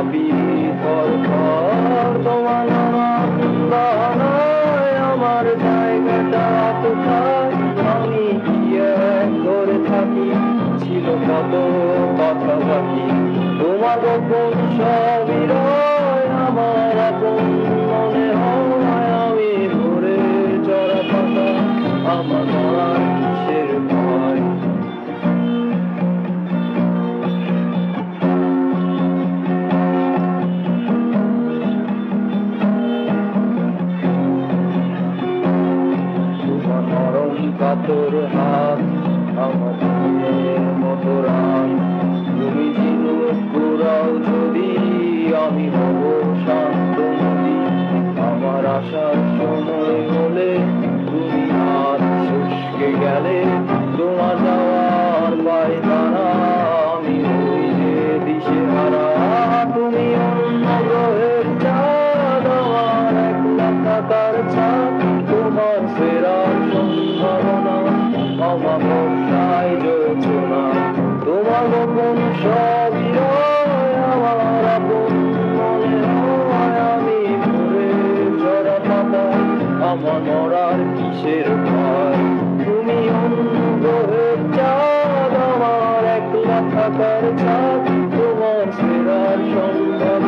পিথর ঘর তোমার নয় আমার জায়গাটা কোথায় আমি কি এক করে থাকি ছিল কত কথা বাকি তোমার গোপন সবই রয় আমার আপন মনে হয় আমি ভরে চড়া পাতা আমার মরার কিসের ভয় কাতর হাত আমার মতো রাত তুমি ঝিনুক কুড়াও যদি আমি হব শান্ত নদী আমার আসার সময় হলে তুমি হাত শুষ্কে গেলে তোমার যাওয়ার পায় তারা আমি ওই যে দিশে হারা তুমি অন্য গ্রহের চাঁদ আমার একলা থাকার ছাদ তোমার ফেরার সম্ভাবনা আমার ভরসায় যোজনা তোমার গোপন সবই রয় আমার আপন মনে হয় আমি ঘুরে চড়া পাতা আমার মরার কিসের ভয় তুমি অন্য গ্রহের চাঁদ আমার একলা থাকার ছাদ তোমার ফেরার সম্ভাবনা